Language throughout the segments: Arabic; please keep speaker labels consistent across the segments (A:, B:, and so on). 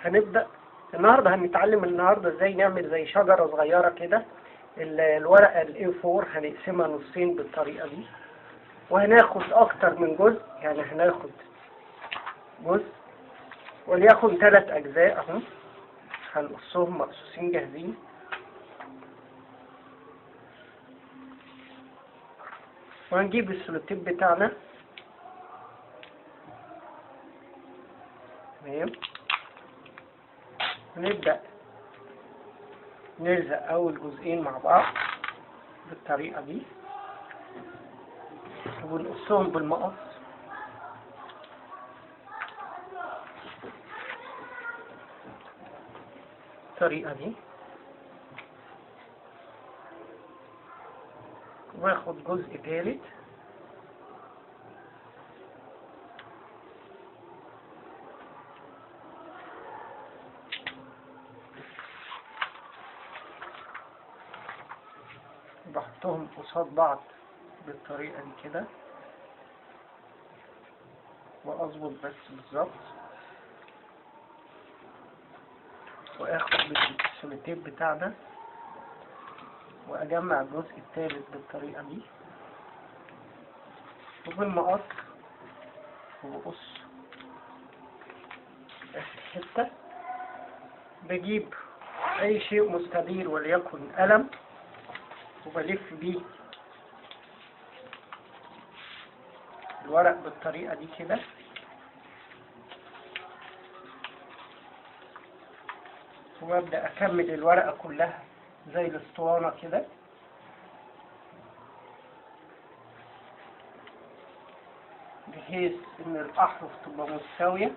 A: هنبدأ النهاردة هنتعلم ازاي نعمل زي شجرة صغيرة كده. الورقة A4 هنقسمها نصين بالطريقة دي، وهناخد اكتر من جزء، يعني هناخد جزء وليكن 3 اجزاء اهو، هنقصهم مقصوصين جاهزين. وهنجيب السلوتيب بتاعنا، تمام، ونبدأ نلزق أول جزئين مع بعض بالطريقة دي، ونقصهم بالمقص بالطريقة دي، واخد جزء تالت بحطهم قصاد بعض بالطريقة دي كده، واظبط بس بالظبط، واخد السوليتيب بتاعنا واجمع الجزء الثالث بالطريقة دي، وبالمقص وبقص حتة. بجيب اي شيء مستدير وليكن قلم، وبلف بيه الورق بالطريقة دي كده، وابدأ اكمل الورقة كلها زي الاسطوانة كده، بحيث ان الاحرف تبقى مستوية.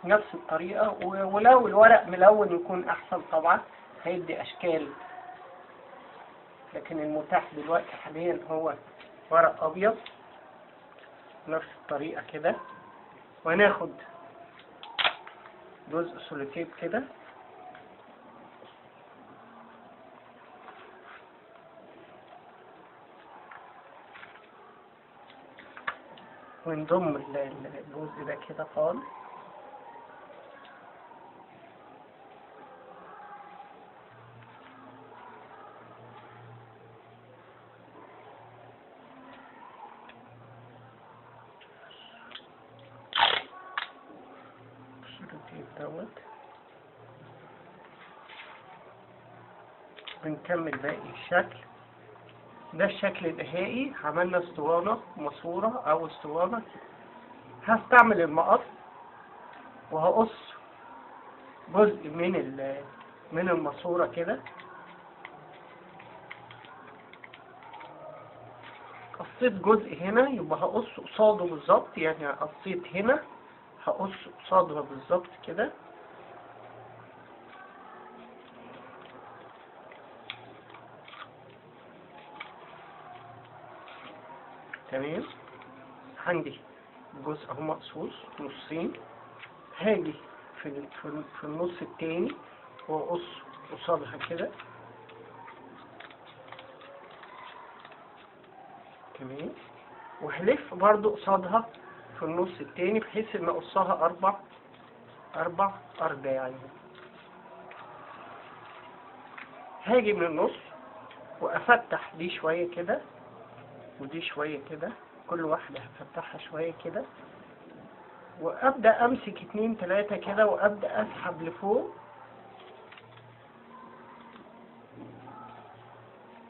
A: نفس الطريقة، ولو الورق ملون يكون احسن طبعا، هيدي اشكال، لكن المتاح دلوقتي حاليا هو ورق ابيض. نفس الطريقة كده، وهناخد جزء سوليتيب كده، ونضم الجزء ده كده خالص، دوت. بنكمل باقي الشكل ده. الشكل النهائي عملنا اسطوانة ماسورة او اسطوانة. هستعمل المقص وهقص جزء من الماسورة كده. قصيت جزء هنا، يبقى هقص قصاده بالظبط، يعني قصيت هنا هقص قصادها بالظبط كده، تمام. عندي جزء اهو مقصوص نصين، هاجي في النص التاني واقص قصادها كده، تمام، وهلف برضو قصادها في النص التاني، بحيث ان اقصها اربع ارباع. هاجي من النص وافتح دي شوية كده ودي شوية كده، كل واحدة هفتحها شوية كده، وابدأ امسك 2 3 كده، وابدأ اسحب لفوق،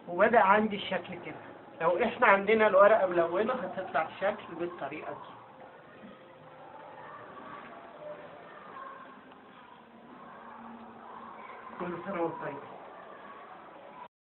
A: وبدأ عندي الشكل كده. لو احنا عندنا الورقة ملونة هتطلع الشكل بالطريقة دي. كل سنة وانتم طيبين.